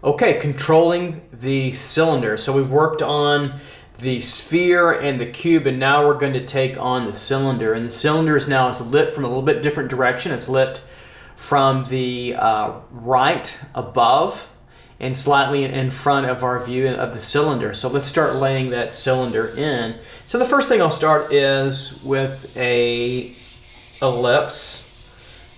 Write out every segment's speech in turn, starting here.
Okay, controlling the cylinder. So we've worked on the sphere and the cube, and now we're going to take on the cylinder. And the cylinder is now lit from a little bit different direction. It's lit from the right above and slightly in front of our view of the cylinder. So let's start laying that cylinder in. So the first thing I'll start is with a ellipse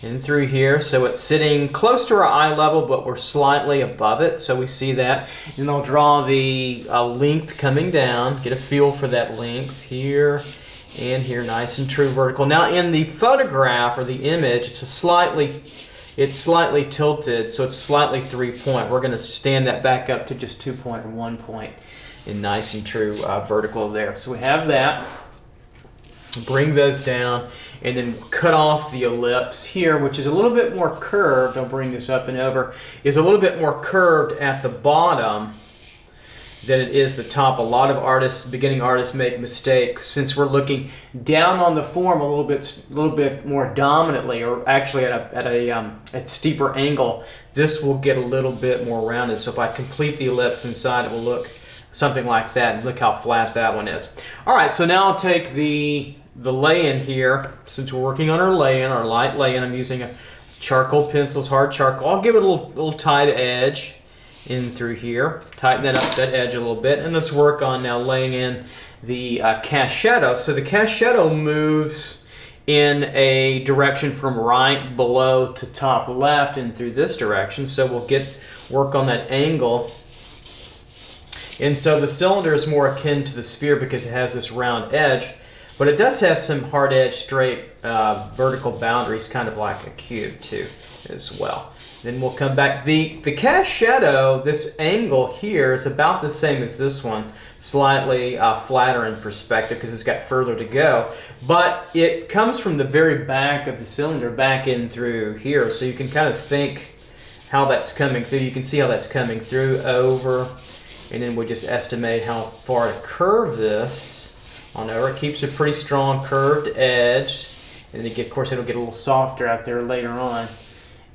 in through here. So it's sitting close to our eye level, but we're slightly above it, so we see that. And I'll draw the length coming down, get a feel for that length here and here, nice and true vertical. Now in the photograph or the image, it's slightly tilted, so it's slightly 3-point. We're going to stand that back up to just 2-point or 1-point and nice and true vertical there. So we have that. Bring those down and then cut off the ellipse here, which is a little bit more curved. I'll bring this up and over. Is a little bit more curved at the bottom than it is the top. A lot of artists, beginning artists, make mistakes since we're looking down on the form a little bit more dominantly, or actually at a steeper angle. This will get a little bit more rounded. So if I complete the ellipse inside, it will look something like that. And look how flat that one is. All right, so now I'll take the lay-in here. Since we're working on our lay-in, our light lay-in, I'm using a charcoal pencils, hard charcoal. I'll give it a little tight edge in through here. Tighten that up, that edge a little bit. And let's work on now laying in the cast shadow. So the cast shadow moves in a direction from right below to top left and through this direction. So we'll work on that angle. And so the cylinder is more akin to the sphere because it has this round edge, but it does have some hard edge, straight vertical boundaries, kind of like a cube too, as well. Then we'll come back. The cast shadow, this angle here is about the same as this one, slightly flatter in perspective because it's got further to go, but it comes from the very back of the cylinder back in through here, so you can kind of think how that's coming through. You can see how that's coming through, over, and then we just estimate how far to curve this on over. It keeps a pretty strong curved edge, and then of course it'll get a little softer out there later on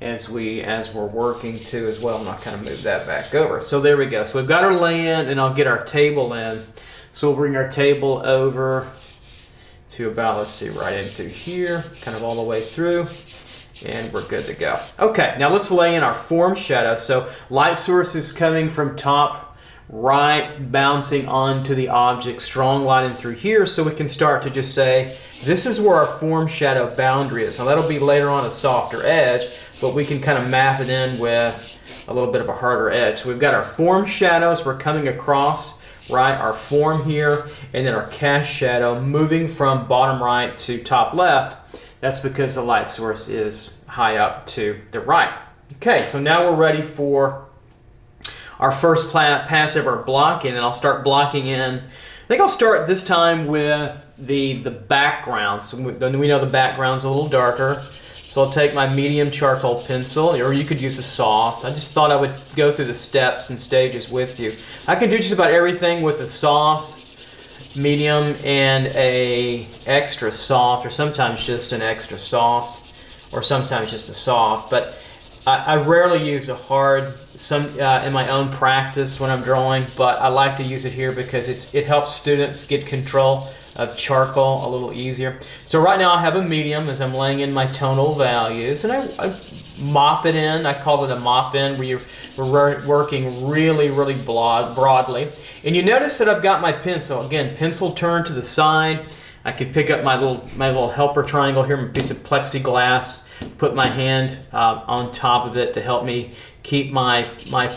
as we're working too as well. And I'll kind of move that back over. So there we go. So we've got our lay-in, and I'll get our table in. So we'll bring our table over to about, let's see, right in through here, kind of all the way through, and we're good to go. Okay, now let's lay in our form shadow. So light source is coming from top right, bouncing onto the object, strong light in through here, so we can start to just say this is where our form shadow boundary is. Now that'll be later on a softer edge, but we can kind of map it in with a little bit of a harder edge. So we've got our form shadows, we're coming across, right, our form here, and then our cast shadow moving from bottom right to top left. That's because the light source is high up to the right. Okay, so now we're ready for our first pass of our blocking, and I'll start blocking in. I think I'll start this time with the background. So we know the background's a little darker. So I'll take my medium charcoal pencil, or you could use a soft. I just thought I would go through the steps and stages with you. I can do just about everything with a soft, medium, and a extra soft, or sometimes just an extra soft, or sometimes just a soft. But I rarely use a hard in my own practice when I'm drawing, but I like to use it here because it helps students get control of charcoal a little easier. So right now I have a medium as I'm laying in my tonal values, and I mop it in. I call it a mop in, where we're working really, really broadly. And you notice that I've got my pencil. Again, pencil turned to the side. I could pick up my little helper triangle here, a piece of plexiglass, put my hand on top of it to help me keep my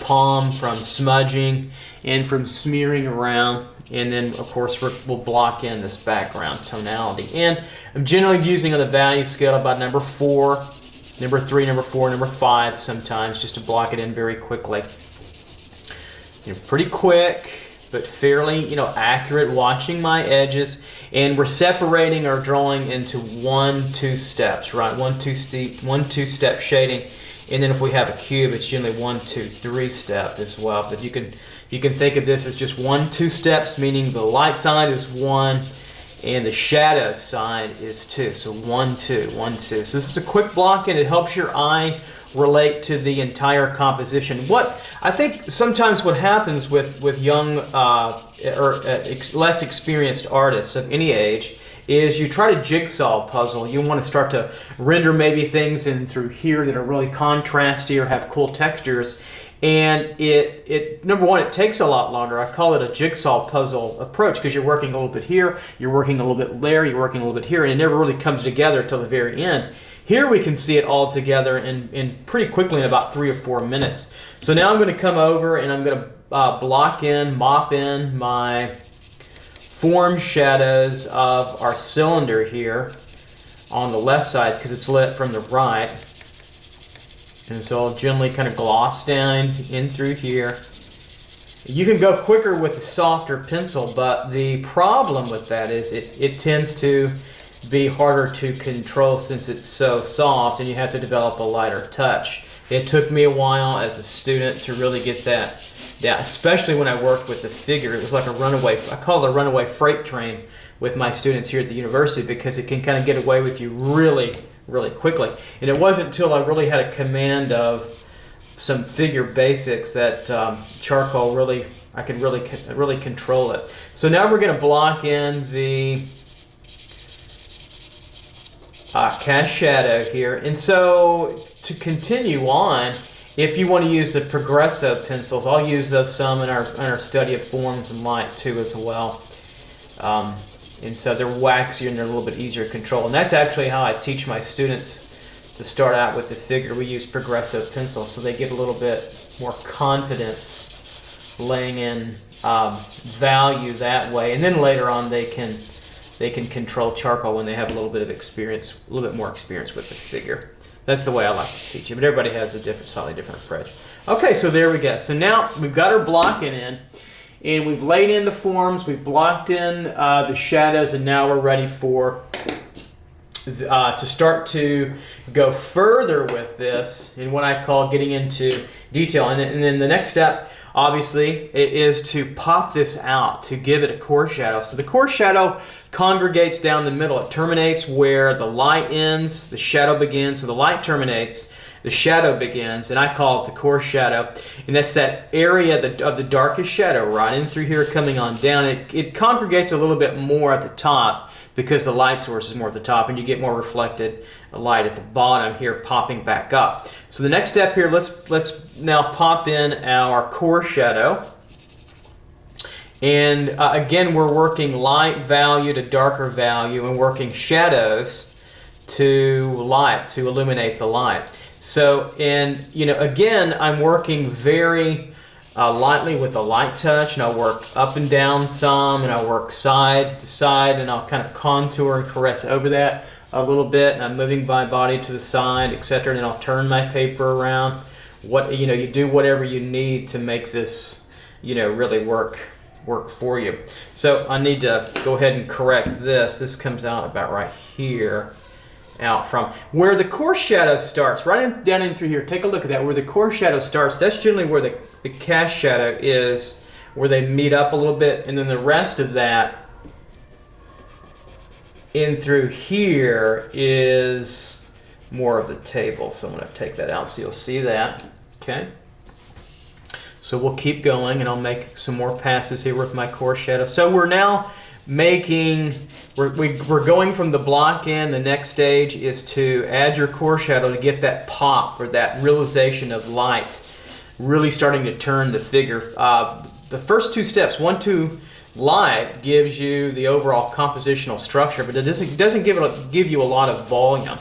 palm from smudging and from smearing around. And then, of course, we'll block in this background tonality. And I'm generally using on the value scale about number 4, number 3, number 4, number 5 sometimes, just to block it in very quickly. Pretty quick, but fairly, accurate, watching my edges. And we're separating our drawing into 1-2 steps, right? 1-2 step shading. And then if we have a cube, it's generally 1-2-3 step as well. But you can think of this as just 1-2 steps, meaning the light side is 1 and the shadow side is 2. So 1-2, 1-2. So this is a quick block, and it helps your eye relate to the entire composition. What I think sometimes what happens with young less experienced artists of any age is you try to jigsaw puzzle. You want to start to render maybe things in through here that are really contrasty or have cool textures. And it number one, it takes a lot longer. I call it a jigsaw puzzle approach because you're working a little bit here, you're working a little bit there, you're working a little bit here, and it never really comes together till the very end. Here we can see it all together in pretty quickly in about 3 or 4 minutes. So now I'm going to come over and I'm going to mop in my form shadows of our cylinder here on the left side because it's lit from the right. And so I'll gently kind of gloss down in through here. You can go quicker with a softer pencil, but the problem with that is it tends to be harder to control since it's so soft and you have to develop a lighter touch. It took me a while as a student to really get that down, especially when I worked with the figure. It was like a runaway, I call it a runaway freight train with my students here at the university because it can kind of get away with you really quickly. And it wasn't until I really had a command of some figure basics that charcoal I could really control it. So now we're going to block in the cast shadow here. And so to continue on, if you want to use the Progresso pencils, I'll use those some in our study of forms and light too as well. And so they're waxier and they're a little bit easier to control. And that's actually how I teach my students to start out with the figure. We use Progresso pencils so they get a little bit more confidence laying in value that way. And then later on they can control charcoal when they have a little bit of experience, a little bit more experience with the figure. That's the way I like to teach it, but everybody has a slightly different approach. Okay, so there we go. So now we've got our blocking in, and we've laid in the forms, we've blocked in the shadows, and now we're ready for to start to go further with this in what I call getting into detail. And then the next step, obviously, is to pop this out, to give it a core shadow. So the core shadow congregates down the middle. It terminates where the light ends, the shadow begins. So the light terminates, the shadow begins, and I call it the core shadow. And that's that area of the darkest shadow right in through here coming on down. It congregates a little bit more at the top because the light source is more at the top and you get more reflected light at the bottom here popping back up. So the next step here, let's now pop in our core shadow. And again, we're working light value to darker value and working shadows to light, to illuminate the light. So, and again, I'm working very lightly with a light touch, and I'll work up and down some, and I'll work side to side, and I'll kind of contour and caress over that a little bit, and I'm moving my body to the side, etc. And then I'll turn my paper around. You do whatever you need to make this, really work for you. So I need to go ahead and correct this. This comes out about right here, out from where the core shadow starts, down in through here. Take a look at that. Where the core shadow starts, that's generally where the cast shadow is, where they meet up a little bit, and then the rest of that in through here is more of the table. So I'm going to take that out so you'll see that. Okay. So we'll keep going, and I'll make some more passes here with my core shadow. So we're now we're going from the block in. The next stage is to add your core shadow to get that pop or that realization of light, really starting to turn the figure. The first two steps, 1, 2, light, gives you the overall compositional structure, but it doesn't give you a lot of volume.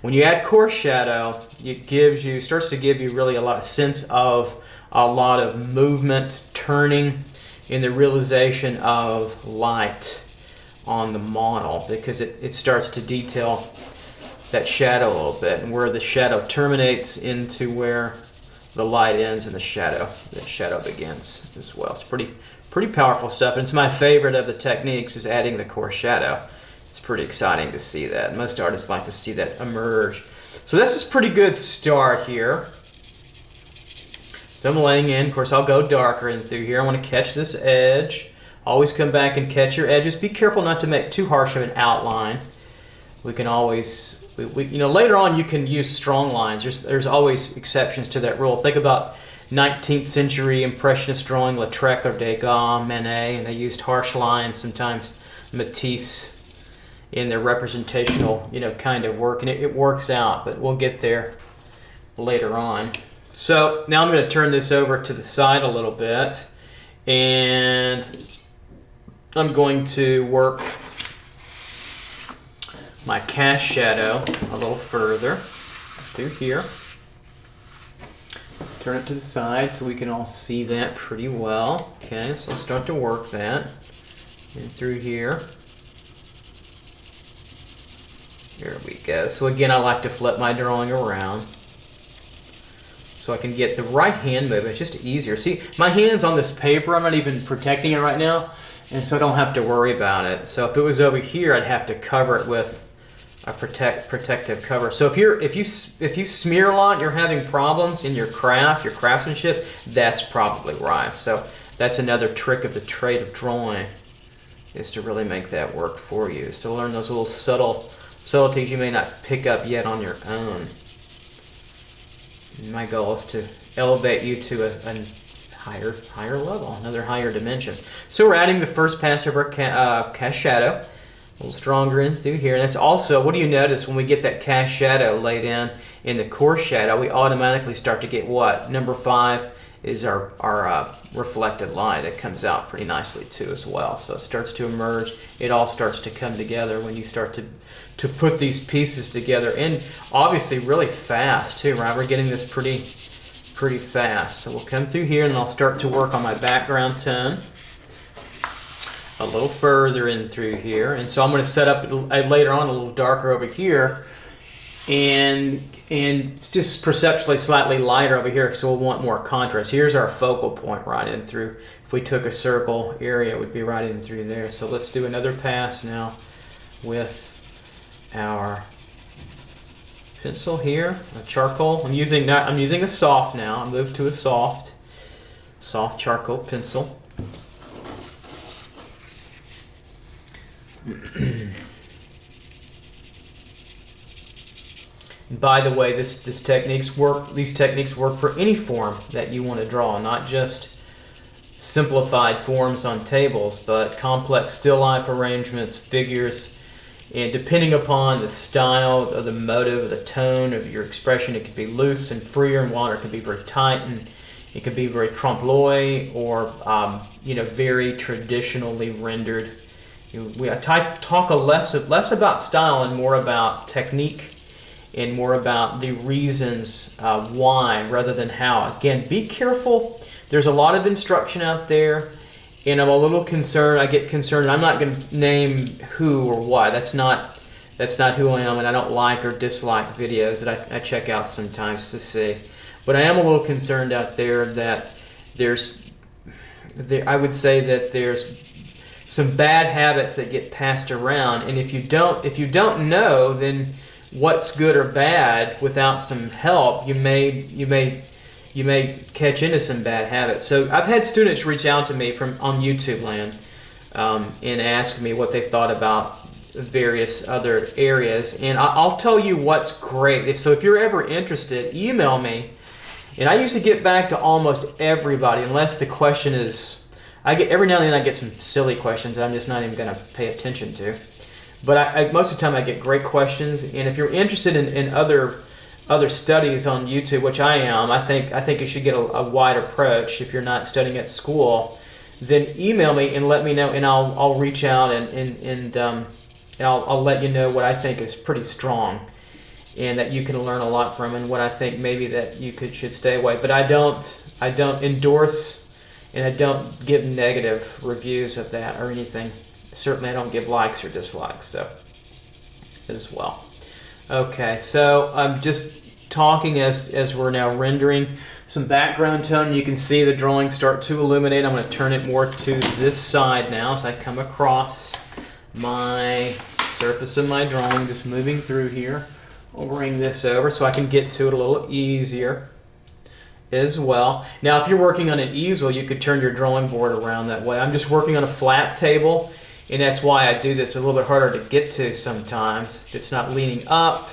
When you add core shadow, it starts to give you really a lot of sense of a lot of movement, turning, in the realization of light on the model, because it starts to detail that shadow a little bit, and where the shadow terminates into where the light ends and the shadow begins as well. It's pretty powerful stuff, and it's my favorite of the techniques is adding the core shadow. It's pretty exciting to see that. Most artists like to see that emerge. So this is a pretty good start here. So I'm laying in. Of course, I'll go darker in through here. I want to catch this edge. Always come back and catch your edges. Be careful not to make too harsh of an outline. we can always, you know, later on you can use strong lines. There's always exceptions to that rule. Think about 19th century Impressionist drawing, Lautrec or Degas, Manet, and they used harsh lines, sometimes Matisse, in their representational, you know, kind of work, and it works out, but we'll get there later on. So now I'm going to turn this over to the side a little bit, and I'm going to work my cast shadow a little further through here. Turn it to the side so we can all see that pretty well. Okay, so I'll start to work that in through here. There we go. So again, I like to flip my drawing around so I can get the right hand movement. It's just easier. See, my hand's on this paper. I'm not even protecting it right now, and so I don't have to worry about it. So if it was over here, I'd have to cover it with a protective cover. So if you smear a lot and you're having problems in your craft, your craftsmanship, that's probably why. So that's another trick of the trade of drawing, is to really make that work for you, is to learn those little subtleties you may not pick up yet on your own. And my goal is to elevate you to a higher level, another higher dimension. So we're adding the first pass of our cast shadow. A little stronger in through here. And that's also, what do you notice when we get that cast shadow laid in the coarse shadow, we automatically start to get what? Number 5 is our reflected light. It comes out pretty nicely too as well. So it starts to emerge. It all starts to come together when you start to put these pieces together, and obviously really fast too, right? We're getting this pretty fast. So we'll come through here, and then I'll start to work on my background tone a little further in through here. And so I'm going to set up later on a little darker over here, and it's just perceptually slightly lighter over here, so we'll want more contrast. Here's our focal point right in through. If we took a circle area, it would be right in through there. So let's do another pass now with our pencil here, a charcoal. I'm using a soft now. I moved to a soft charcoal pencil. And by the way, these techniques work for any form that you want to draw, not just simplified forms on tables, but complex still life arrangements, figures, and depending upon the style or the motive or the tone of your expression, it can be loose and freer, and water can be very tight, and it can be very trompe-l'oeil or very traditionally rendered. I talk less about style and more about technique, and more about the reasons why rather than how. Again, be careful. There's a lot of instruction out there, and I'm a little concerned. I get concerned. I'm not going to name who or what. That's not who I am, and I don't like or dislike videos that I check out sometimes to see. But I am a little concerned out there that I would say that there's some bad habits that get passed around, and if you don't know, then what's good or bad without some help, you may catch into some bad habits. So I've had students reach out to me on YouTube land and ask me what they thought about various other areas, and I'll tell you what's great. If you're ever interested, email me, and I usually get back to almost everybody, unless the question is, every now and then I get some silly questions that I'm just not even going to pay attention to. But most of the time I get great questions, and if you're interested in other studies on YouTube, which I am, I think you should get a wide approach. If you're not studying at school, then email me and let me know, and I'll reach out and I'll let you know what I think is pretty strong, and that you can learn a lot from, and what I think maybe that you should stay away. But I don't endorse, and I don't give negative reviews of that or anything. Certainly I don't give likes or dislikes, so as well. Okay, so I'm just talking as we're now rendering some background tone. You can see the drawing start to illuminate. I'm going to turn it more to this side now as I come across my surface of my drawing, just moving through here. I'll bring this over so I can get to it a little easier as well. Now, if you're working on an easel, you could turn your drawing board around that way. I'm just working on a flat table, and that's why I do this. A little bit harder to get to sometimes. It's not leaning up.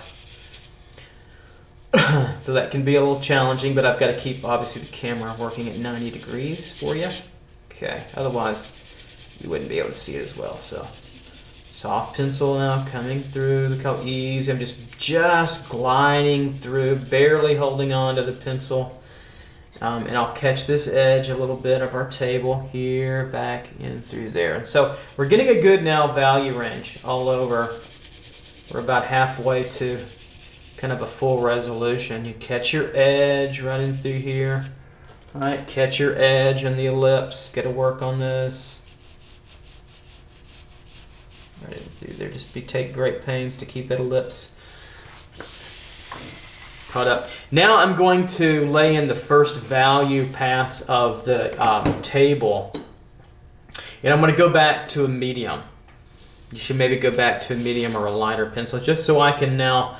So that can be a little challenging, but I've got to keep, obviously, the camera working at 90 degrees for you. Okay, otherwise you wouldn't be able to see it as well. So soft pencil now coming through. Look how easy. I'm just gliding through, barely holding on to the pencil. And I'll catch this edge a little bit of our table here, back in through there. And so we're getting a good now value range all over. We're about halfway to kind of a full resolution. You catch your edge running through here. All right, catch your edge on the ellipse. Got to work on this. Right in through there. Just take great pains to keep that ellipse caught up. Now I'm going to lay in the first value pass of the table. And I'm going to go back to a medium. You should maybe go back to a medium or a lighter pencil just so I can now,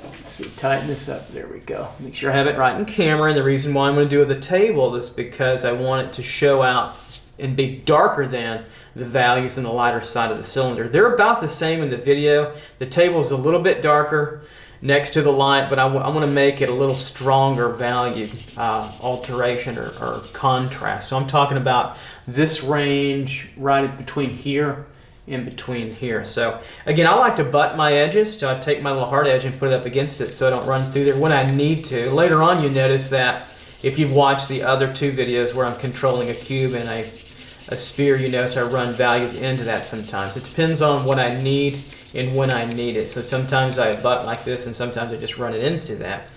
let's see, tighten this up. There we go. Make sure I have it right in camera. And the reason why I'm going to do the table is because I want it to show out and be darker than the values in the lighter side of the cylinder. They're about the same in the video. The table is a little bit darker next to the light, but I want to make it a little stronger value alteration or contrast. So I'm talking about this range right between here and between here. So again, I like to butt my edges, so I take my little hard edge and put it up against it so I don't run through there when I need to. Later on you notice that if you've watched the other two videos where I'm controlling a cube and a sphere, you notice I run values into that sometimes. It depends on what I need and when I need it. So sometimes I butt like this and sometimes I just run it into that,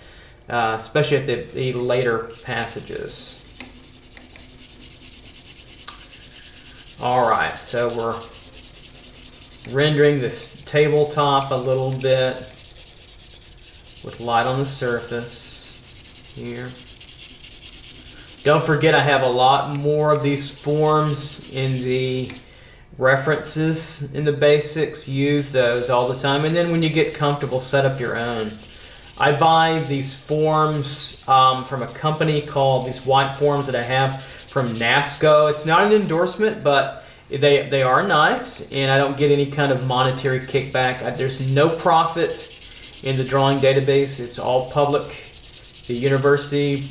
especially at the later passages. Alright, so we're rendering this tabletop a little bit with light on the surface here. Don't forget I have a lot more of these forms in the references in the basics. Use those all the time, and then when you get comfortable, set up your own. I buy these forms from a company called, these white forms that I have from NASCO. It's not an endorsement, but they are nice, and I don't get any kind of monetary kickback. There's no profit in the drawing database. It's all public. The university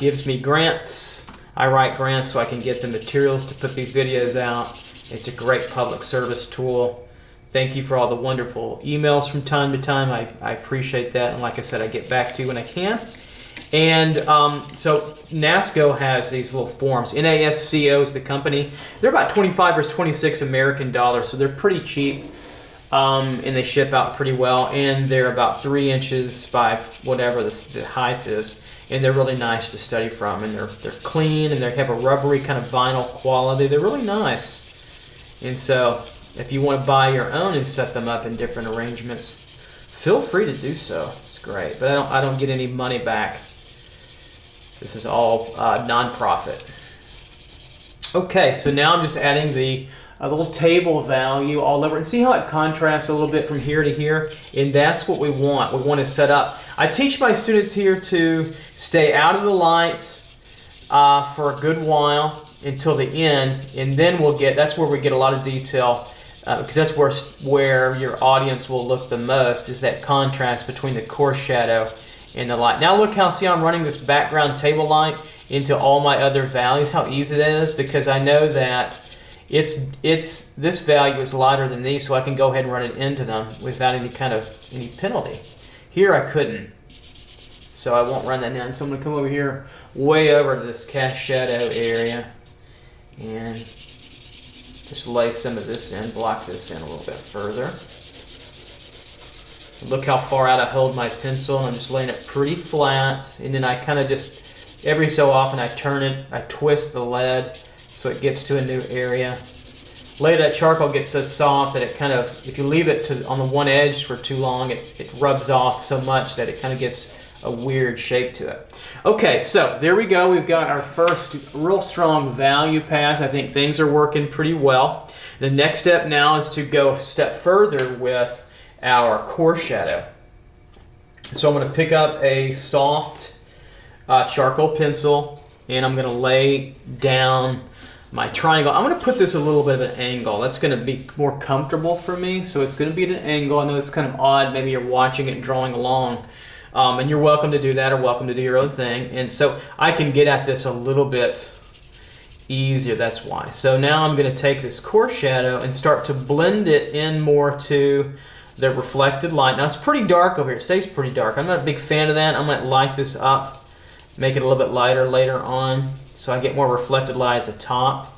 gives me grants. I write grants so I can get the materials to put these videos out. It's a great public service tool. Thank you for all the wonderful emails from time to time. I appreciate that. And like I said, I get back to you when I can. And so NASCO has these little forms. NASCO is the company. They're about 25 or 26 American dollars, so they're pretty cheap. And they ship out pretty well, and they're about 3 inches by whatever the height is, and they're really nice to study from, and they're clean, and they have a rubbery kind of vinyl quality. They're really nice. And so if you want to buy your own and set them up in different arrangements, feel free to do so. It's great, but I don't get any money back. This is all non-profit. Okay, so now I'm just adding a little table value all over, and see how it contrasts a little bit from here to here, and that's what we want. We want to set up. I teach my students here to stay out of the lights for a good while until the end, and then that's where we get a lot of detail, because that's where your audience will look the most, is that contrast between the coarse shadow and the light. Now look see how I'm running this background table light into all my other values, how easy that is, because I know that this value is lighter than these, so I can go ahead and run it into them without any penalty. Here I couldn't, so I won't run that down. So I'm going to come over here, way over to this cast shadow area, and just lay some of this in, block this in a little bit further. Look how far out I hold my pencil, and I'm just laying it pretty flat, and then I kind of just, every so often I turn it, I twist the lead, so it gets to a new area. Later that charcoal gets so soft that it kind of, if you leave it on the one edge for too long, it rubs off so much that it kind of gets a weird shape to it. Okay, so there we go. We've got our first real strong value pass. I think things are working pretty well. The next step now is to go a step further with our coarse shadow. So I'm going to pick up a soft charcoal pencil, and I'm going to lay down my triangle. I'm going to put this a little bit of an angle. That's going to be more comfortable for me. So it's going to be at an angle. I know it's kind of odd. Maybe you're watching it and drawing along. And you're welcome to do that or welcome to do your own thing. And so I can get at this a little bit easier. That's why. So now I'm going to take this coarse shadow and start to blend it in more to the reflected light. Now it's pretty dark over here. It stays pretty dark. I'm not a big fan of that. I might light this up, make it a little bit lighter later on, so I get more reflected light at the top.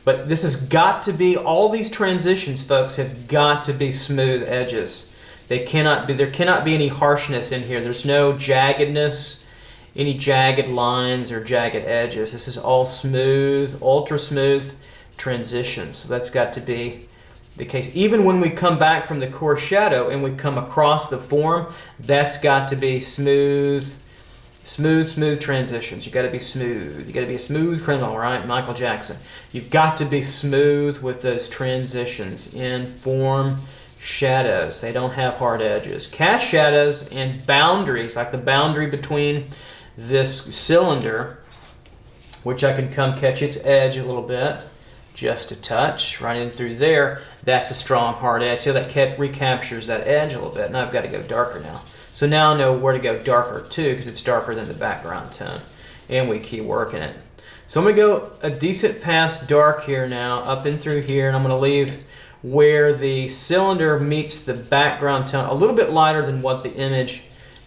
But this has got to be, all these transitions, folks, have got to be smooth edges. They cannot be, there cannot be any harshness in here. There's no jaggedness, any jagged lines or jagged edges. This is all smooth, ultra smooth transitions. So that's got to be the case. Even when we come back from the coarse shadow and we come across the form, that's got to be smooth. Smooth transitions. You got to be smooth. You got to be a smooth criminal, right? Michael Jackson. You've got to be smooth with those transitions in form, shadows. They don't have hard edges. Cast shadows and boundaries, like the boundary between this cylinder, which I can come catch its edge a little bit, just a touch, right in through there. That's a strong hard edge. See how that recaptures that edge a little bit. Now I've got to go darker now. So now I know where to go darker too, because it's darker than the background tone. And we keep working it. So I'm going to go a decent past dark here now, up and through here, and I'm going to leave where the cylinder meets the background tone a little bit lighter than what the image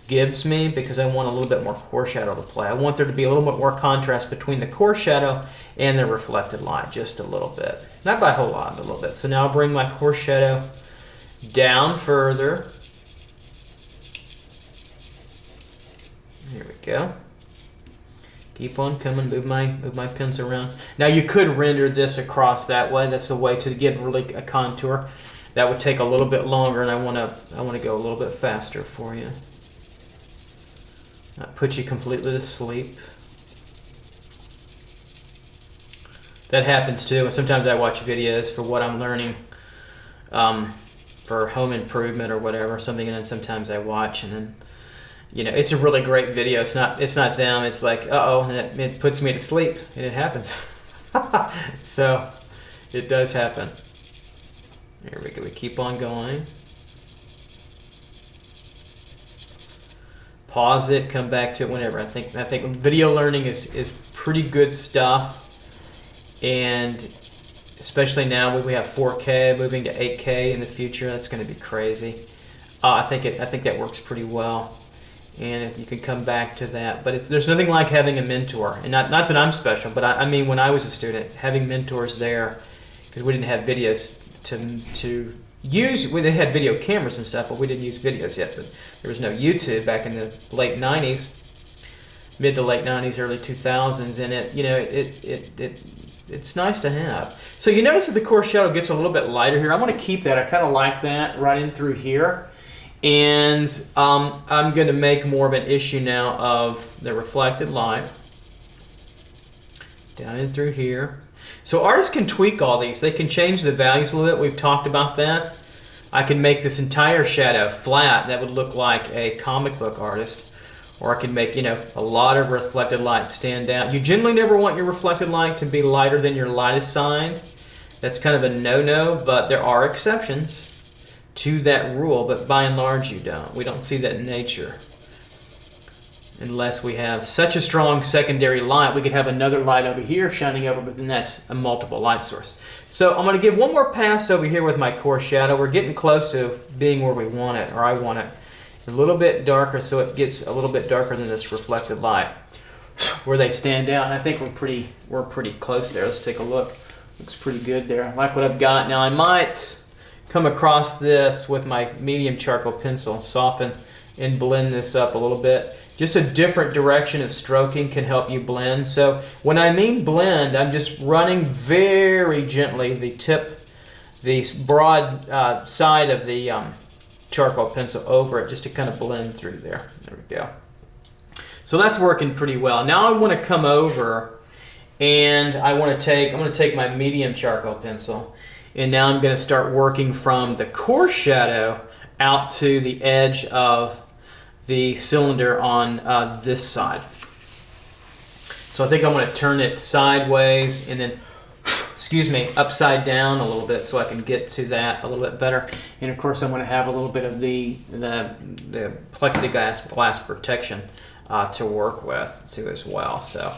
gives me, because I want a little bit more coarse shadow to play. I want there to be a little bit more contrast between the coarse shadow and the reflected light, just a little bit. Not by a whole lot, but a little bit. So now I'll bring my coarse shadow down further. Here we go. Keep on coming, move my pins around. Now you could render this across that way. That's the way to give really a contour. That would take a little bit longer, and I want to go a little bit faster for you. Not put you completely to sleep. That happens too, and sometimes I watch videos for what I'm learning for home improvement or whatever, something, and then sometimes I watch, and then, you know, it's a really great video. It's not them. It's like, uh-oh, and it puts me to sleep, and it happens. So it does happen. Here we go. We keep on going. Pause it, come back to it whenever. I think video learning is pretty good stuff, and especially now we have 4K moving to 8K in the future. That's going to be crazy. I think that works pretty well. And if you can come back to that, but there's nothing like having a mentor, and not that I'm special, but I mean when I was a student, having mentors there, because we didn't have videos to use. They had video cameras and stuff, but we didn't use videos yet. But there was no YouTube back in the late '90s, mid to late '90s, early 2000s, and it's nice to have. So you notice that the coarse shadow gets a little bit lighter here. I'm going to keep that. I kind of like that right in through here. And I'm going to make more of an issue now of the reflected light down in through here. So artists can tweak all these. They can change the values a little bit. We've talked about that. I can make this entire shadow flat. That would look like a comic book artist. Or I can make, you know, a lot of reflected light stand out. You generally never want your reflected light to be lighter than your lightest side. That's kind of a no-no, but there are exceptions to that rule, but by and large you don't. We don't see that in nature. Unless we have such a strong secondary light, we could have another light over here shining over, but then that's a multiple light source. So I'm going to give one more pass over here with my coarse shadow. We're getting close to being where we want it, or I want it. A little bit darker, so it gets a little bit darker than this reflected light. Where they stand out, and I think we're pretty close there. Let's take a look. Looks pretty good there. I like what I've got. Now I might come across this with my medium charcoal pencil, soften and blend this up a little bit. Just a different direction of stroking can help you blend. So when I mean blend, I'm just running very gently the broad side of the charcoal pencil over it, just to kind of blend through there. There we go. So that's working pretty well. Now I want to come over and I'm going to take my medium charcoal pencil, and now I'm going to start working from the coarse shadow out to the edge of the cylinder on this side. So I think I'm going to turn it sideways and then excuse me, upside down a little bit so I can get to that a little bit better. And of course I'm going to have a little bit of the plexiglass glass protection to work with too as well. So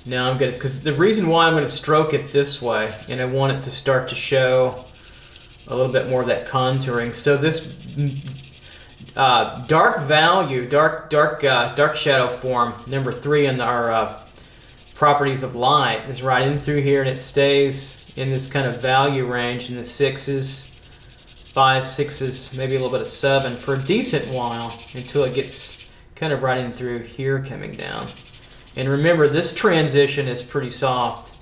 now I'm going to, because the reason why I'm going to stroke it this way, and I want it to start to show a little bit more of that contouring. So this dark value, dark shadow form, number 3 in our properties of light, is right in through here, and it stays in this kind of value range in the 6s, 5s, 6s, maybe a little bit of 7 for a decent while until it gets kind of right in through here coming down. And remember, this transition is pretty soft,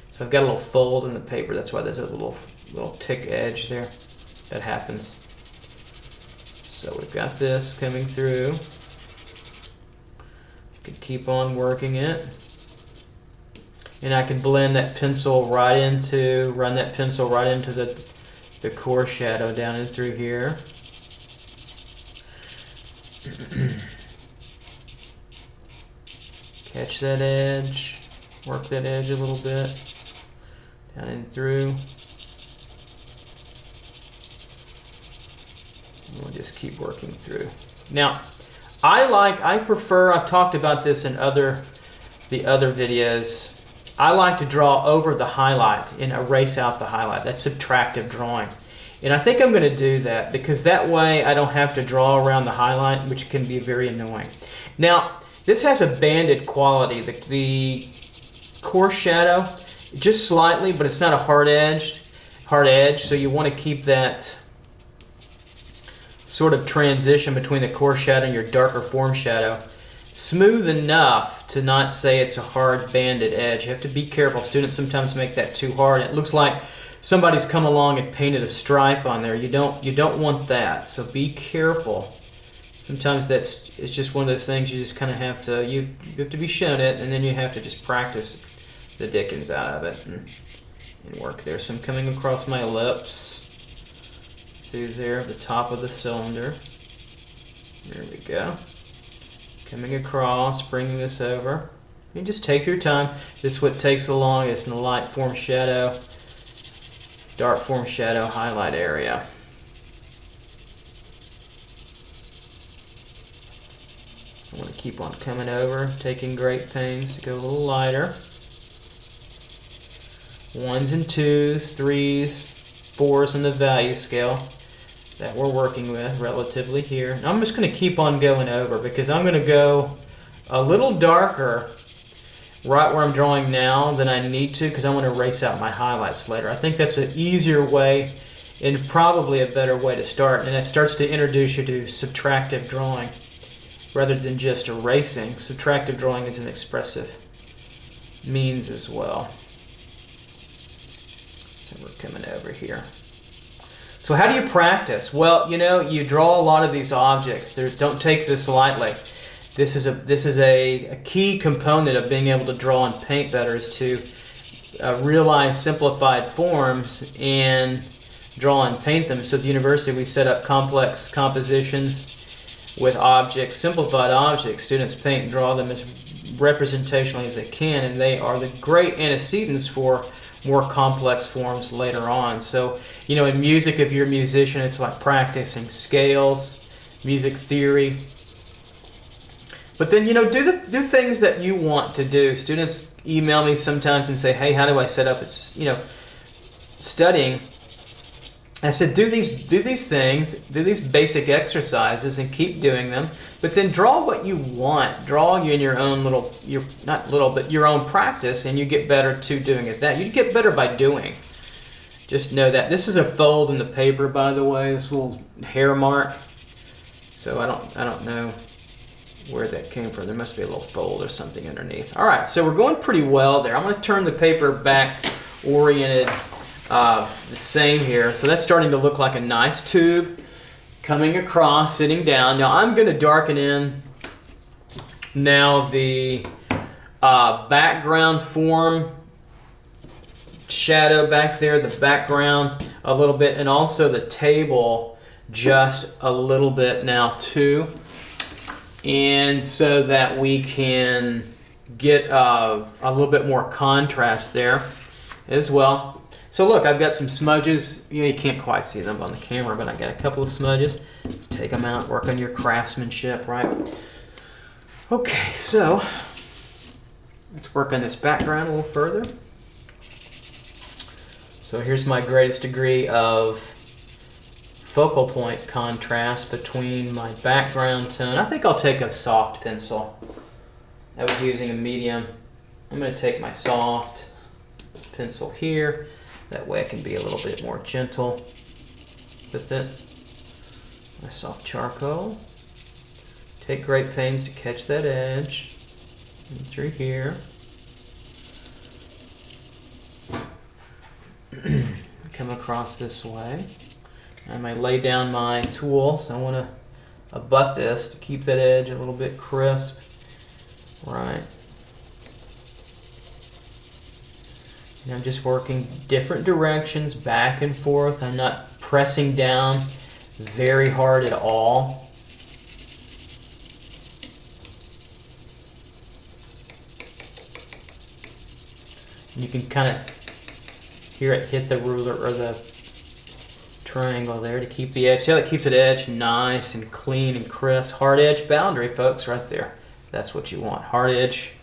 so I've got a little fold in the paper. That's why there's a little tick edge there that happens. So we've got this coming through. You could keep on working it. And I can blend that pencil right into, run that pencil right into the core shadow down in through here. Catch that edge, work that edge a little bit, down and through. We'll just keep working through. Now, I prefer, I've talked about this in the other videos, I like to draw over the highlight and erase out the highlight. That's subtractive drawing. And I think I'm going to do that because that way I don't have to draw around the highlight, which can be very annoying. Now, this has a banded quality. The core shadow, just slightly, but it's not a hard edge, so you want to keep that sort of transition between the core shadow and your darker form shadow smooth enough to not say it's a hard banded edge. You have to be careful. Students sometimes make that too hard. It looks like somebody's come along and painted a stripe on there. You don't want that, so be careful. Sometimes it's just one of those things you just kind of have to, you have to be shown it, and then you have to just practice the dickens out of it and work there. So I'm coming across my ellipse through there, the top of the cylinder. There we go. Coming across, bringing this over. You just take your time. This is what takes the longest in the light form shadow, dark form shadow highlight area. I want to keep on coming over, taking great pains to go a little lighter. 1s and 2s, 3s, 4s in the value scale that we're working with relatively here. And I'm just going to keep on going over because I'm going to go a little darker right where I'm drawing now than I need to because I want to erase out my highlights later. I think that's an easier way and probably a better way to start, and that starts to introduce you to subtractive drawing rather than just erasing. Subtractive drawing is an expressive means as well. So we're coming over here. So how do you practice? Well, you know, you draw a lot of these objects. Don't take this lightly. This is a key component of being able to draw and paint better, is to realize simplified forms and draw and paint them. So at the university we set up complex compositions with objects, simplified objects. Students paint and draw them as representationally as they can, and they are the great antecedents for more complex forms later on. So, you know, in music, if you're a musician, it's like practicing scales, music theory. But then, you know, do things that you want to do. Students email me sometimes and say, hey, how do I set up, studying? I said, do these things, do these basic exercises and keep doing them, but then draw what you want. Draw you in your own your own practice, and you get better to doing it. That you get better by doing. Just know that. This is a fold in the paper, by the way, this little hair mark. So I don't know where that came from. There must be a little fold or something underneath. All right, so we're going pretty well there. I'm going to turn the paper back oriented. The same here. So that's starting to look like a nice tube coming across, sitting down. Now I'm going to darken in now the background form shadow back there, the background a little bit, and also the table just a little bit now too. And so that we can get a little bit more contrast there as well. So look, I've got some smudges. You can't quite see them on the camera, but I got a couple of smudges. Take them out, work on your craftsmanship, right? Okay, so let's work on this background a little further. So here's my greatest degree of focal point contrast between my background tone. I think I'll take a soft pencil. I was using a medium. I'm going to take my soft pencil here. That way I can be a little bit more gentle with it. My soft charcoal. Take great pains to catch that edge. And through here. Come across this way. I may lay down my tools. I want to abut this to keep that edge a little bit crisp. Right. And I'm just working different directions, back and forth. I'm not pressing down very hard at all. You can kind of hear it hit the ruler or the triangle there to keep the edge. See how it keeps the edge nice and clean and crisp. Hard edge boundary, folks, right there. That's what you want. Hard edge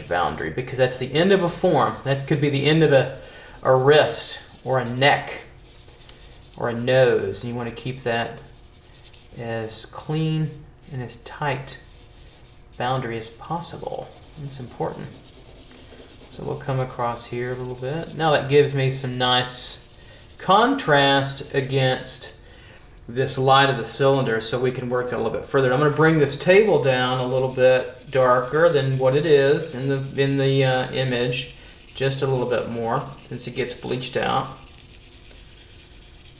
boundary, because that's the end of a form. That could be the end of a wrist or a neck or a nose. And you want to keep that as clean and as tight boundary as possible. It's important. So we'll come across here a little bit. Now that gives me some nice contrast against this light of the cylinder, so we can work that a little bit further. I'm going to bring this table down a little bit darker than what it is in the image, just a little bit more since it gets bleached out.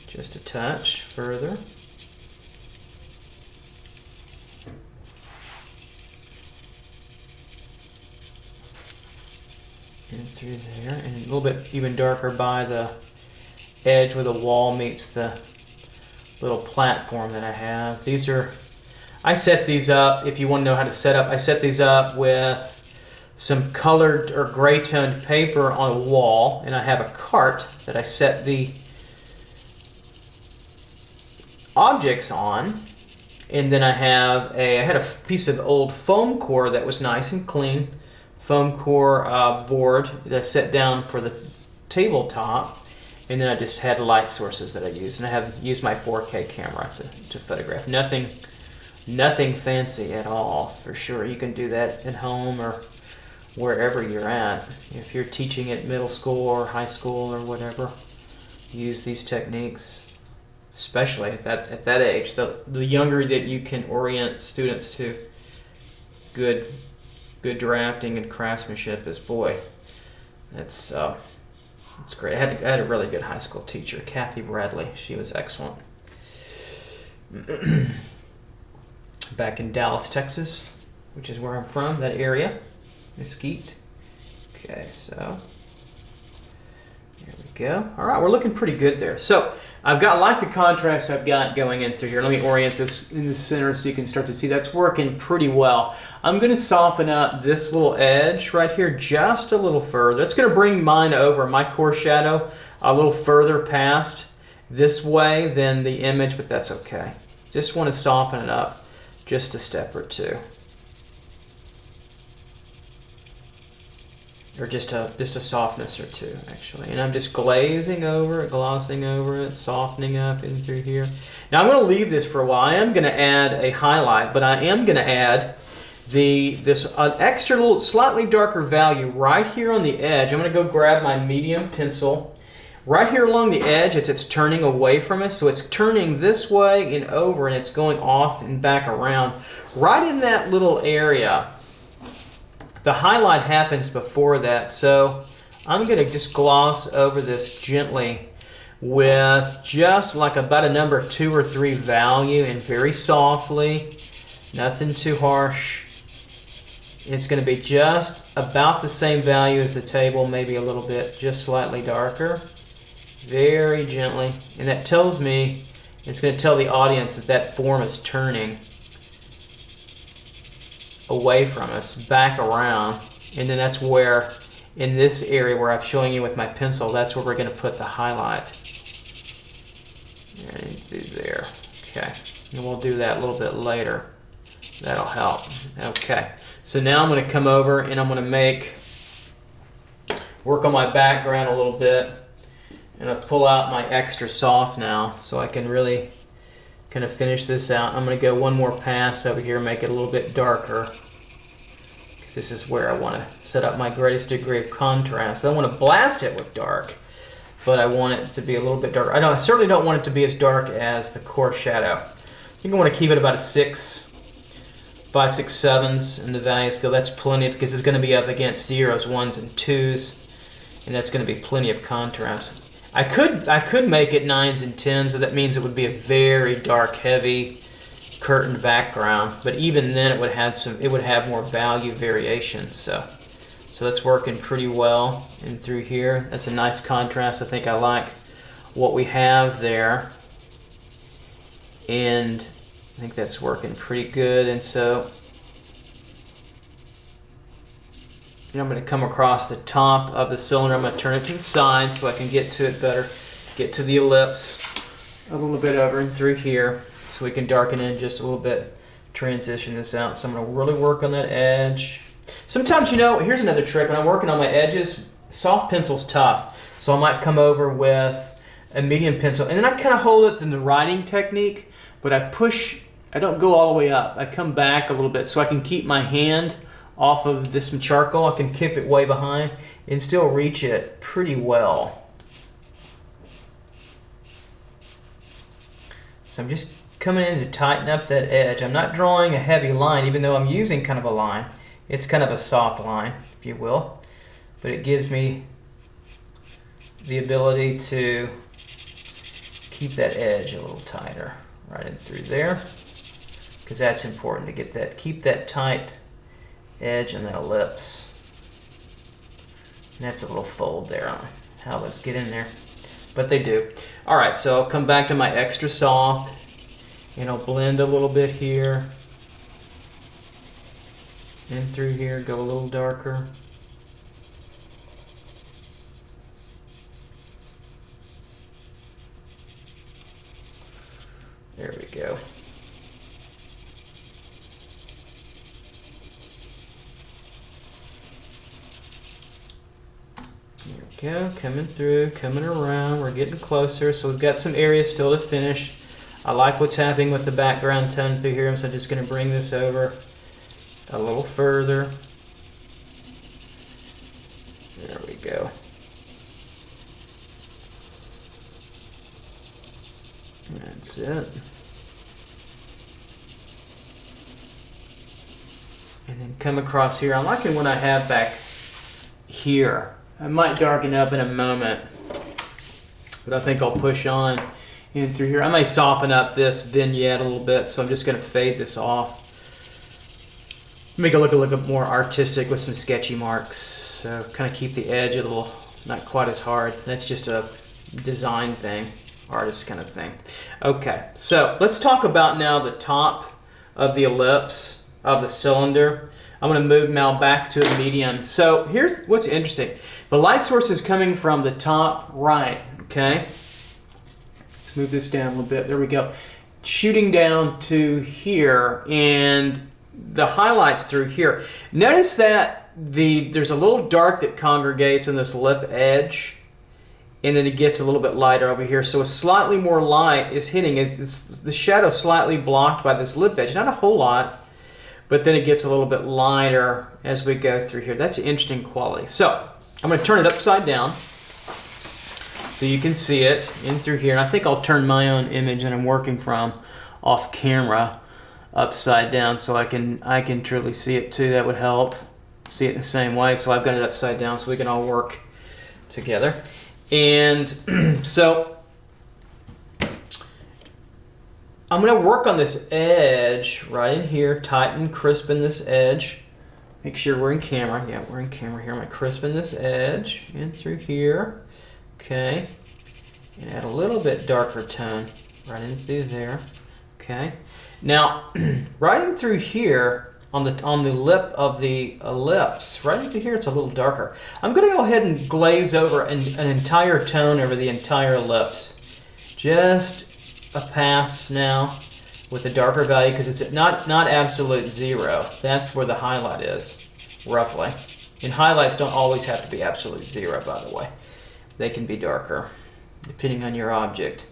Just a touch further. And through there, and a little bit even darker by the edge where the wall meets the little platform that I have. I set these up, if you want to know how to set up, I set these up with some colored or gray toned paper on a wall, and I have a cart that I set the objects on, and then I had a piece of old foam core that was nice and clean, foam core board that I set down for the tabletop. And then I just had light sources that I used, and I have used my 4K camera to photograph. Nothing fancy at all, for sure. You can do that at home or wherever you're at. If you're teaching at middle school or high school or whatever, use these techniques, especially at that age. The younger that you can orient students to good drafting and craftsmanship is, boy, it's great. I had a really good high school teacher, Kathy Bradley. She was excellent. Back in Dallas, Texas, which is where I'm from, that area, Mesquite. Okay, so there we go. All right, we're looking pretty good there. So I like the contrast I've got going in through here. Let me orient this in the center so you can start to see that's working pretty well. I'm going to soften up this little edge right here just a little further. It's going to bring mine over, my core shadow, a little further past this way than the image, but that's okay. Just want to soften it up just a step or two. Or just a softness or two, actually. And I'm just glazing over it, glossing over it, softening up in through here. Now I'm going to leave this for a while. I am going to add a highlight, but I am going to add this extra little slightly darker value right here on the edge. I'm going to go grab my medium pencil. Right here along the edge, it's turning away from us, so it's turning this way and over, and it's going off and back around. Right in that little area. The highlight happens before that, so I'm going to just gloss over this gently with just like about a number 2 or 3 value, and very softly, nothing too harsh. It's going to be just about the same value as the table, maybe a little bit, just slightly darker, very gently, and that tells me, it's going to tell the audience that form is turning. away from us, back around, and then that's where, in this area where I'm showing you with my pencil, that's where we're going to put the highlight. Right through there. Okay, and we'll do that a little bit later. That'll help. Okay, so now I'm going to come over and I'm going to work on my background a little bit, and I'll pull out my extra soft now so I can really kind of finish this out. I'm going to go one more pass over here and make it a little bit darker, because this is where I want to set up my greatest degree of contrast. I don't want to blast it with dark, but I want it to be a little bit darker. I certainly don't want it to be as dark as the core shadow. I think I want to keep it about a 5, 6, 7s in the value scale. That's plenty, because it's going to be up against 0s, 1s, and 2s, and that's going to be plenty of contrast. I could make it 9s and 10s, but that means it would be a very dark, heavy curtained background. But even then, it would have more value variation. So that's working pretty well. And through here, that's a nice contrast. I think I like what we have there, and I think that's working pretty good. And so I'm going to come across the top of the cylinder. I'm going to turn it to the side so I can get to it better, get to the ellipse a little bit over and through here, so we can darken in just a little bit, transition this out. So I'm going to really work on that edge. Sometimes, here's another trick. When I'm working on my edges, soft pencil's tough. So I might come over with a medium pencil, and then I kind of hold it in the writing technique, but I don't go all the way up. I come back a little bit so I can keep my hand off of this charcoal. I can keep it way behind and still reach it pretty well. So I'm just coming in to tighten up that edge. I'm not drawing a heavy line, even though I'm using kind of a line. It's kind of a soft line, if you will, but it gives me the ability to keep that edge a little tighter right in through there, because that's important to get that, keep that tight edge on that ellipse. And that's a little fold there on how those get in there, but they do. All right, so I'll come back to my extra soft, and I'll blend a little bit here and through here, go a little darker. There we go. There we go, coming through, coming around, we're getting closer, so we've got some areas still to finish. I like what's happening with the background tone through here, so I'm just going to bring this over a little further. There we go. That's it. And then come across here. I'm liking what I have back here. I might darken up in a moment, but I think I'll push on in through here. I may soften up this vignette a little bit, so I'm just going to fade this off. Make it look a little bit more artistic with some sketchy marks. So kind of keep the edge a little, not quite as hard. That's just a design thing, artist kind of thing. Okay, so let's talk about now the top of the ellipse of the cylinder. I'm going to move now back to a medium. So here's what's interesting. The light source is coming from the top right, okay? Let's move this down a little bit. There we go. Shooting down to here, and the highlights through here. Notice that there's a little dark that congregates in this lip edge, and then it gets a little bit lighter over here. So a slightly more light is hitting it. The shadow slightly blocked by this lip edge. Not a whole lot, but then it gets a little bit lighter as we go through here. That's an interesting quality. So I'm going to turn it upside down so you can see it in through here. And I think I'll turn my own image that I'm working from off camera upside down so I can truly see it too. That would help. See it the same way. So I've got it upside down so we can all work together. And so I'm going to work on this edge right in here, tighten, crispen this edge. Make sure we're in camera. Yeah, we're in camera here. I'm going to crispen this edge in through here. Okay. And add a little bit darker tone right in through there. Okay. Now, right in through here, on the lip of the ellipse. Right into here, it's a little darker. I'm going to go ahead and glaze over an entire tone over the entire ellipse. Just a pass now with a darker value, because it's not absolute 0. That's where the highlight is, roughly. And highlights don't always have to be absolute 0, by the way. They can be darker, depending on your object.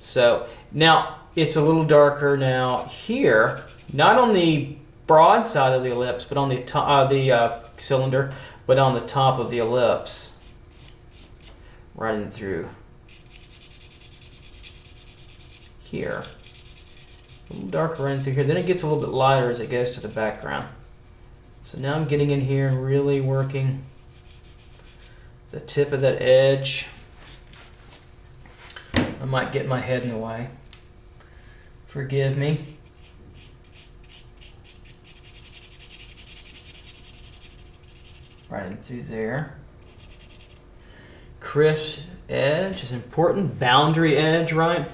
So now it's a little darker now here, not on the broad side of the ellipse, but on the top the cylinder, but on the top of the ellipse, running through here. A little darker running through here. Then it gets a little bit lighter as it goes to the background. So now I'm getting in here and really working the tip of that edge. I might get my head in the way. Forgive me. Right in through there. Crisp edge is important. Boundary edge, right?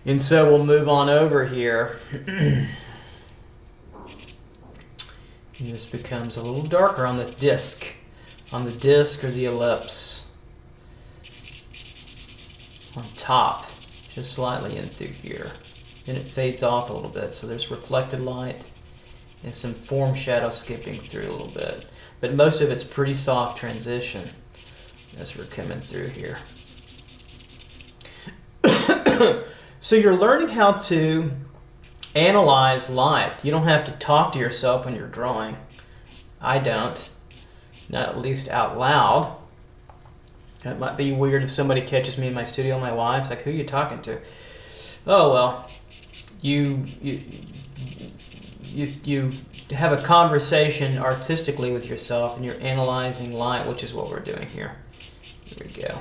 And so we'll move on over here. And this becomes a little darker on the disc. On the disc or the ellipse. On top. Just slightly in through here. Then it fades off a little bit. So there's reflected light and some form shadow skipping through a little bit. But most of it's pretty soft transition as we're coming through here. So you're learning how to analyze light. You don't have to talk to yourself when you're drawing. I don't. Not at least out loud. That might be weird if somebody catches me in my studio. My wife's like, "Who are you talking to?" Oh well, you have a conversation artistically with yourself, and you're analyzing light, which is what we're doing here. Here we go.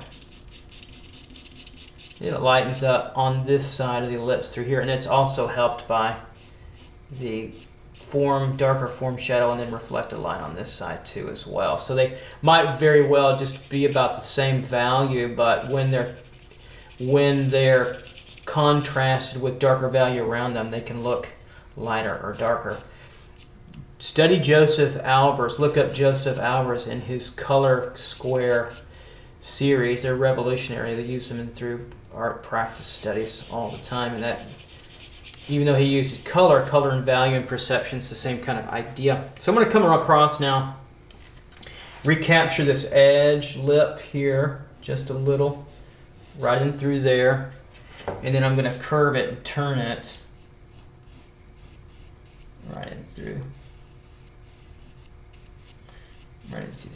It lightens up on this side of the ellipse through here, and it's also helped by the darker form shadow and then reflected light on this side too as well. So they might very well just be about the same value, but when they're contrasted with darker value around them, they can look lighter or darker. Study Joseph Albers. Look up Joseph Albers in his color square series. They're revolutionary. They use them through art practice studies all the time, and that, even though he used color and value and perception, it's the same kind of idea. So I'm going to come across now, recapture this edge lip here just a little, right in through there, and then I'm going to curve it and turn it right in through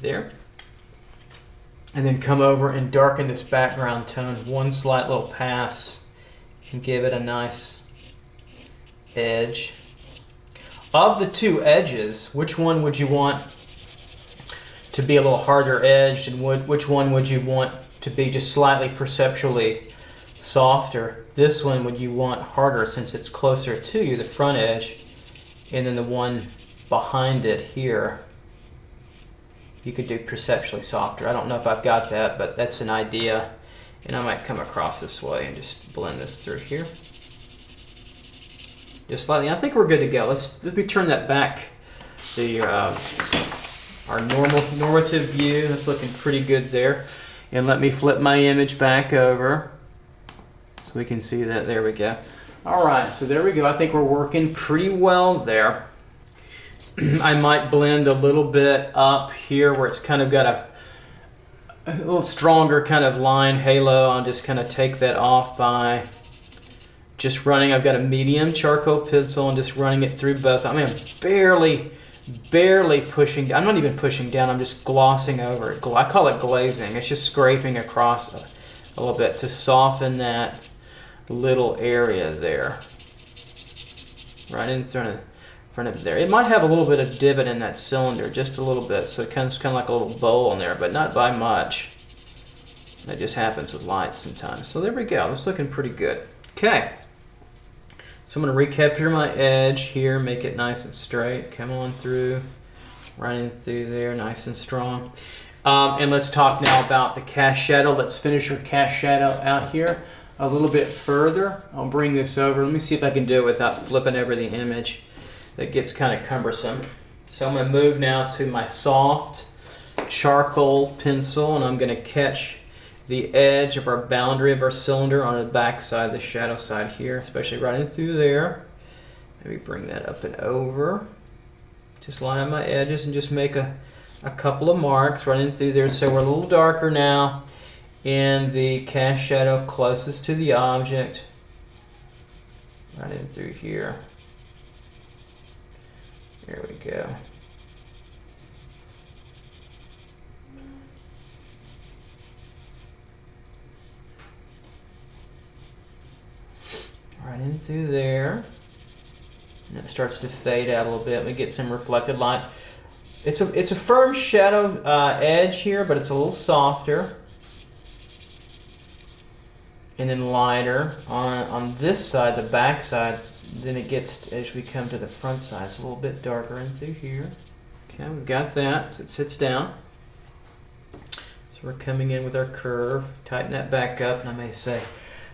there. And then come over and darken this background tone, one slight little pass, and give it a nice edge. Of the two edges, which one would you want to be a little harder edged, and which one would you want to be just slightly perceptually softer? This one would you want harder since it's closer to you, the front edge, and then the one behind it here, you could do perceptually softer. I don't know if I've got that, but that's an idea. And I might come across this way and just blend this through here. Just slightly. I think we're good to go. Let me turn that back. Our normative view. That's looking pretty good there. And let me flip my image back over so we can see that. There we go. All right, so there we go. I think we're working pretty well there. I might blend a little bit up here where it's kind of got a little stronger kind of line halo. I'll just kind of take that off by just running. I've got a medium charcoal pencil and just running it through both. I mean, I'm barely pushing. I'm not even pushing down. I'm just glossing over it. I call it glazing. It's just scraping across a little bit to soften that little area there. Right in front of there. It might have a little bit of divot in that cylinder, just a little bit, so it comes kind of like a little bowl in there, but not by much. That just happens with light sometimes. So there we go. It's looking pretty good. Okay. So I'm going to recapture my edge here, make it nice and straight. Come on through, right in through there, nice and strong. And let's talk now about the cast shadow. Let's finish our cast shadow out here a little bit further. I'll bring this over. Let me see if I can do it without flipping over the image. that gets kind of cumbersome. So I'm going to move now to my soft charcoal pencil, and I'm going to catch the edge of our boundary of our cylinder on the back side, the shadow side here, especially right in through there. Maybe bring that up and over. Just line up my edges and just make a couple of marks right in through there. So we're a little darker now in the cast shadow closest to the object. Right in through here. There we go. Right in through there. And it starts to fade out a little bit. We get some reflected light. It's a firm shadow edge here, but it's a little softer. And then lighter on this side, the back side. Then it gets, as we come to the front side, it's a little bit darker in through here. Okay, we've got that. So it sits down. So we're coming in with our curve. Tighten that back up, and I may say,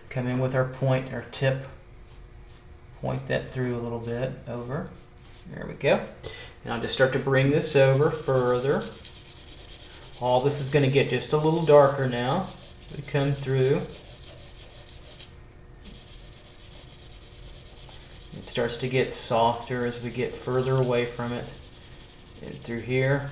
come in with our point, our tip. Point that through a little bit, over. There we go. Now just start to bring this over further. All this is going to get just a little darker now. We come through. It starts to get softer as we get further away from it. And through here.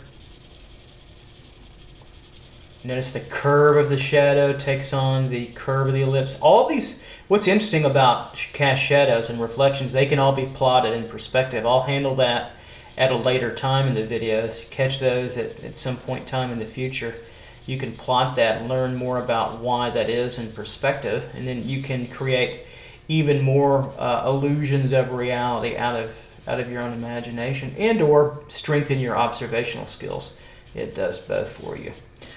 Notice the curve of the shadow takes on the curve of the ellipse. All these, what's interesting about cast shadows and reflections, they can all be plotted in perspective. I'll handle that at a later time in the videos. Catch those at some point in time in the future. You can plot that and learn more about why that is in perspective, and then you can create even more illusions of reality out of your own imagination, and or strengthen your observational skills. It does both for you.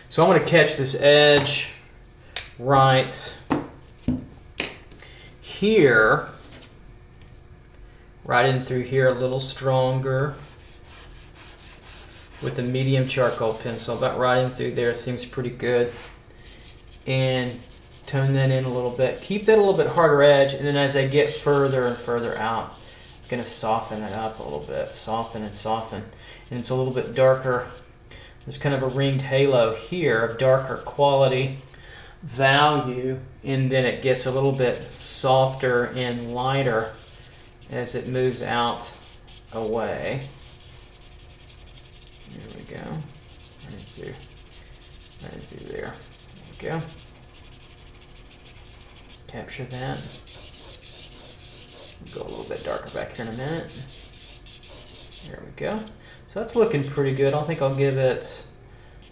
So I'm going to catch this edge right here, right in through here, a little stronger with the medium charcoal pencil, about right in through there. Seems pretty good. And tone that in a little bit. Keep that a little bit harder edge, and then as I get further and further out, I'm going to soften it up a little bit. Soften and soften. And it's a little bit darker. There's kind of a ringed halo here of darker quality value, and then it gets a little bit softer and lighter as it moves out away. There we go. Right into there. There we go. Capture that. Go a little bit darker back here in a minute. There we go. So that's looking pretty good. I think I'll give it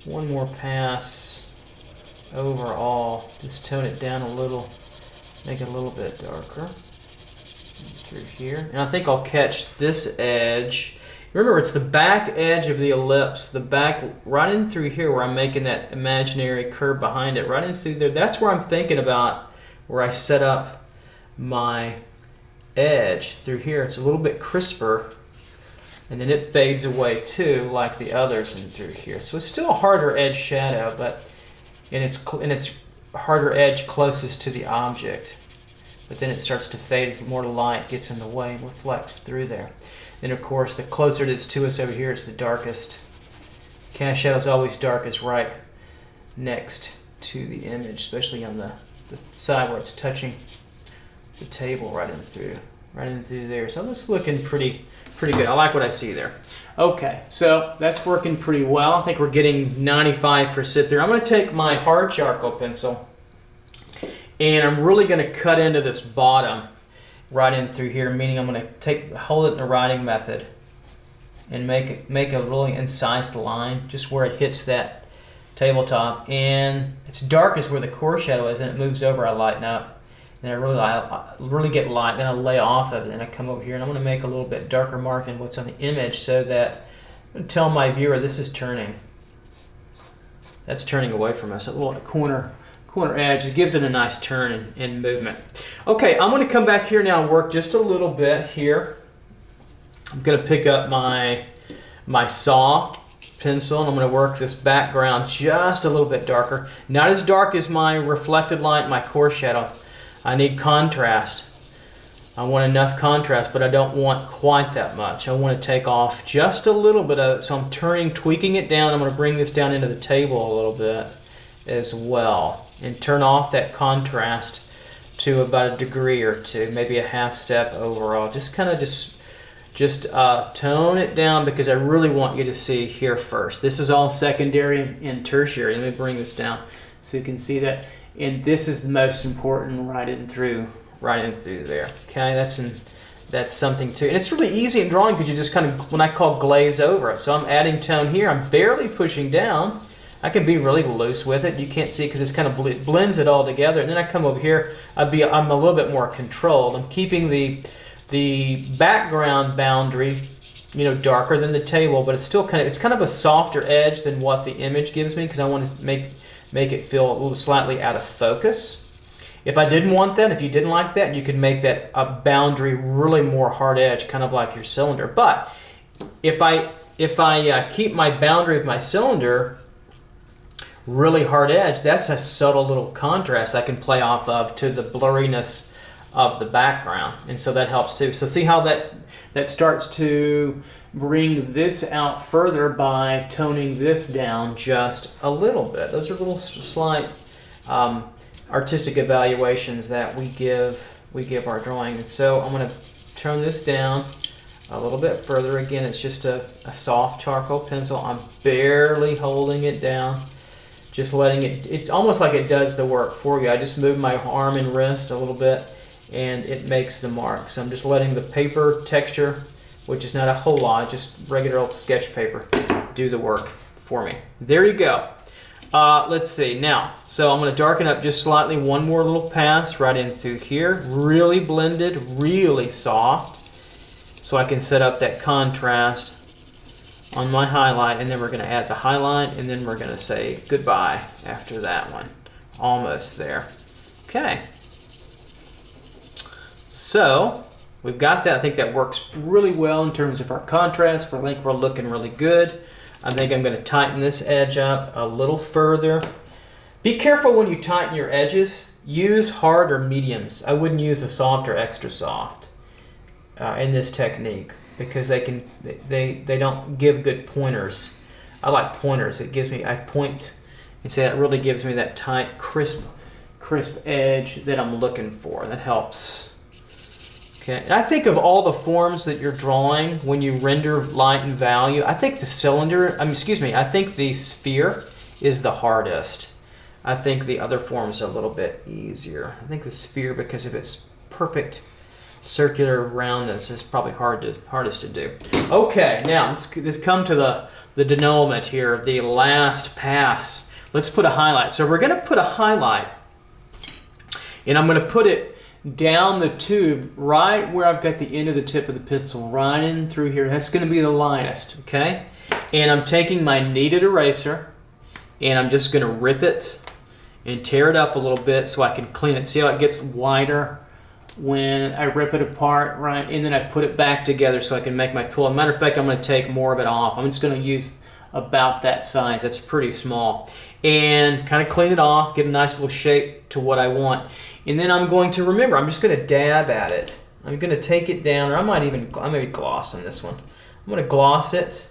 one more pass overall. Just tone it down a little, make it a little bit darker. Through here. And I think I'll catch this edge. Remember, it's the back edge of the ellipse, the back, right in through here where I'm making that imaginary curve behind it, right in through there. That's where I'm thinking about where I set up my edge through here. It's a little bit crisper, and then it fades away too, like the others in through here. So it's still a harder edge shadow, but in its harder edge closest to the object. But then it starts to fade as more light gets in the way and reflects through there. Then of course, the closer it is to us over here, it's the darkest. Cast shadow is always darkest right next to the image, especially on the side where it's touching the table, right in through there. So that's looking pretty good. I like what I see there. Okay, so that's working pretty well. I think we're getting 95% there. I'm going to take my hard charcoal pencil, and I'm really going to cut into this bottom right in through here, meaning I'm going to hold it in the writing method and make a really incised line just where it hits that tabletop, and it's darkest where the core shadow is, and it moves over. I lighten up, and I really get light. Then I lay off of it, and I come over here, and I'm going to make a little bit darker mark than what's on the image, so that I'm going to tell my viewer this is turning. That's turning away from us. A little corner edge. It gives it a nice turn and movement. Okay, I'm going to come back here now and work just a little bit here. I'm going to pick up my soft pencil, and I'm going to work this background just a little bit darker. Not as dark as my reflected light, my core shadow. I need contrast. I want enough contrast, but I don't want quite that much. I want to take off just a little bit of it. So I'm tweaking it down. I'm going to bring this down into the table a little bit as well and turn off that contrast to about a degree or two, maybe a half step overall. Just kind of tone it down because I really want you to see here first. This is all secondary and tertiary. Let me bring this down so you can see that. And this is the most important right in through there. Okay, that's something too. And it's really easy in drawing because you just kind of, when I call glaze over it. So I'm adding tone here. I'm barely pushing down. I can be really loose with it. You can't see because it's kind of blends it all together. And then I come over here. I'm a little bit more controlled. I'm keeping the background boundary, darker than the table, but it's still kind of a softer edge than what the image gives me because I want to make it feel a little slightly out of focus. If I didn't want that, if you didn't like that, you could make that a boundary really more hard edge, kind of like your cylinder. But if I keep my boundary of my cylinder really hard edge, that's a subtle little contrast I can play off of to the blurriness of the background, and so that helps too. So see how that starts to bring this out further by toning this down just a little bit. Those are little slight artistic evaluations that we give our drawing. And so I'm going to turn this down a little bit further. Again, it's just a soft charcoal pencil. I'm barely holding it down, just letting it, it's almost like it does the work for you. I just move my arm and wrist a little bit and it makes the mark. So I'm just letting the paper texture, which is not a whole lot, just regular old sketch paper, do the work for me. There you go. Let's see now. So I'm going to darken up just slightly, one more little pass right in through here. Really blended, really soft. So I can set up that contrast on my highlight, and then we're going to add the highlight, and then we're going to say goodbye after that one. Almost there. Okay. So we've got that. I think that works really well in terms of our contrast. I think we're looking really good. I think I'm going to tighten this edge up a little further. Be careful when you tighten your edges. Use hard or mediums. I wouldn't use a soft or extra soft in this technique because they don't give good pointers. I like pointers. It gives me, I point and say that really gives me that tight, crisp edge that I'm looking for. That helps. Okay. And I think of all the forms that you're drawing when you render light and value, I think the cylinder, I think the sphere is the hardest. I think the other forms are a little bit easier. I think the sphere, because of its perfect circular roundness, is probably hardest to do. Okay, now let's come to the denouement here, the last pass. Let's put a highlight. So we're going to put a highlight, and I'm going to put it down the tube right where I've got the end of the tip of the pencil, right in through here. That's going to be the lightest, okay? And I'm taking my kneaded eraser, and I'm just going to rip it and tear it up a little bit so I can clean it. See how it gets wider when I rip it apart, right? And then I put it back together so I can make my tool. As a matter of fact, I'm going to take more of it off. I'm just going to use about that size. That's pretty small. And kind of clean it off, get a nice little shape to what I want. And then I'm going to, remember, I'm just going to dab at it. I'm going to take it down, or I may gloss on this one. I'm going to gloss it,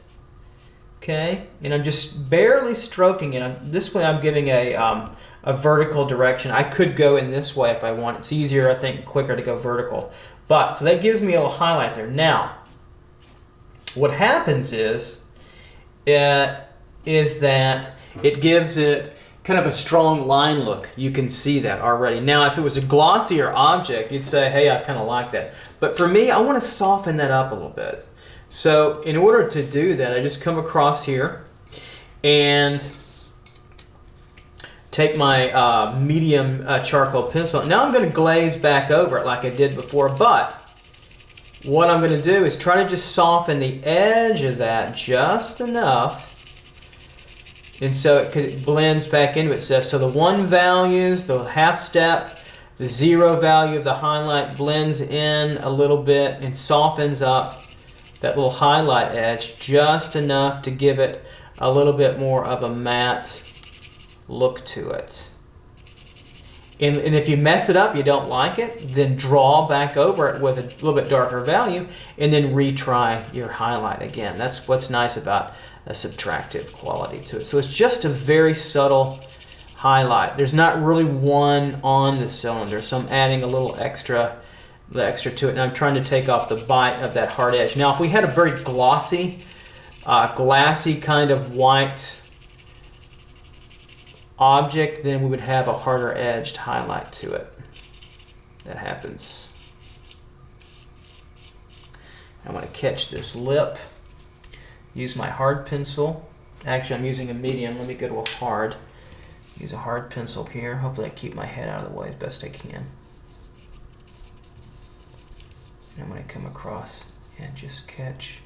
okay? And I'm just barely stroking it. This way I'm giving a vertical direction. I could go in this way if I want. It's easier, I think, quicker to go vertical. But, so that gives me a little highlight there. Now, what happens is that it gives it kind of a strong line look. You can see that already. Now, if it was a glossier object, you'd say, hey, I kind of like that. But for me, I want to soften that up a little bit. So in order to do that, I just come across here and take my medium charcoal pencil. Now I'm going to glaze back over it like I did before, but what I'm going to do is try to just soften the edge of that just enough, and so it blends back into itself. So the 1 values, the half step, the 0 value of the highlight blends in a little bit and softens up that little highlight edge just enough to give it a little bit more of a matte look to it. And if you mess it up, you don't like it, then draw back over it with a little bit darker value and then retry your highlight again. That's what's nice about a subtractive quality to it. So it's just a very subtle highlight. There's not really one on the cylinder, so I'm adding a little extra to it, and I'm trying to take off the bite of that hard edge. Now, if we had a very glossy, glassy kind of white object, then we would have a harder edged highlight to it. That happens. I want to catch this lip. Use my hard pencil. Actually, I'm using a medium. Let me go to a hard. Use a hard pencil here. Hopefully I keep my head out of the way as best I can. And I'm going to come across and just catch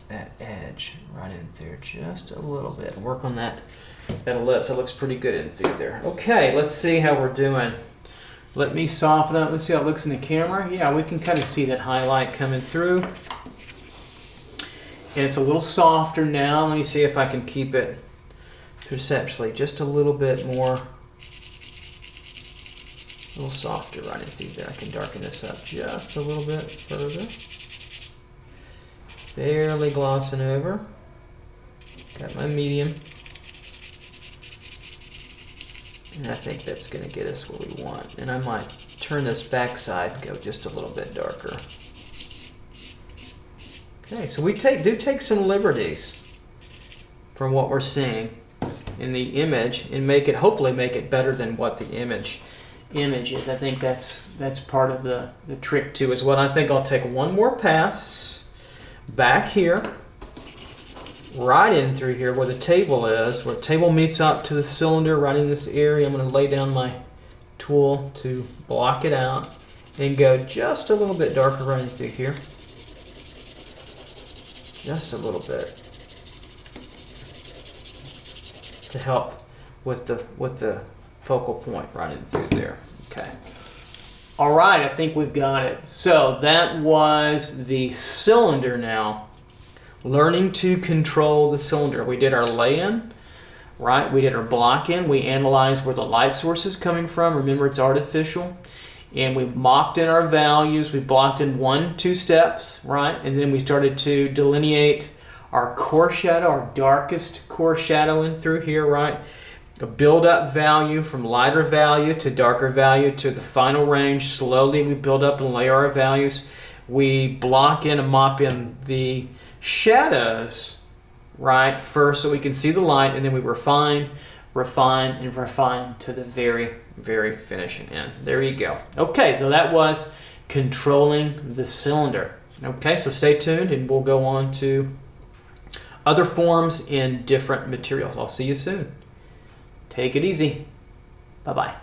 that edge right in there just a little bit. Work on that ellipse. That looks pretty good in through there. Okay, let's see how we're doing. Let me soften up. Let's see how it looks in the camera. Yeah, we can kind of see that highlight coming through. And it's a little softer now. Let me see if I can keep it perceptually just a little bit more, a little softer right in through there. I can darken this up just a little bit further. Barely glossing over. Got my medium. And I think that's going to get us what we want. And I might turn this backside and go just a little bit darker. Okay, so we do take some liberties from what we're seeing in the image and hopefully make it better than what the image is. I think that's part of the trick too as well. I think I'll take one more pass back here, right in through here where the table is, where the table meets up to the cylinder, right in this area. I'm going to lay down my tool to block it out and go just a little bit darker right in through here. Just a little bit to help with the focal point right in through there. Okay. All right, I think we've got it. So that was the cylinder now. Learning to control the cylinder. We did our lay-in, right? We did our block-in. We analyzed where the light source is coming from. Remember, it's artificial. And we mocked in our values. We blocked in 1-2 steps, right? And then we started to delineate our core shadow, our darkest core shadow in through here, right? A build-up value from lighter value to darker value to the final range. Slowly we build up and layer our values. We block in and mop in the shadows, right, first so we can see the light, and then we refine to the very, very finishing end. There you go. Okay, so that was controlling the cylinder. Okay, so stay tuned and we'll go on to other forms in different materials. I'll see you soon. Take it easy. Bye-bye.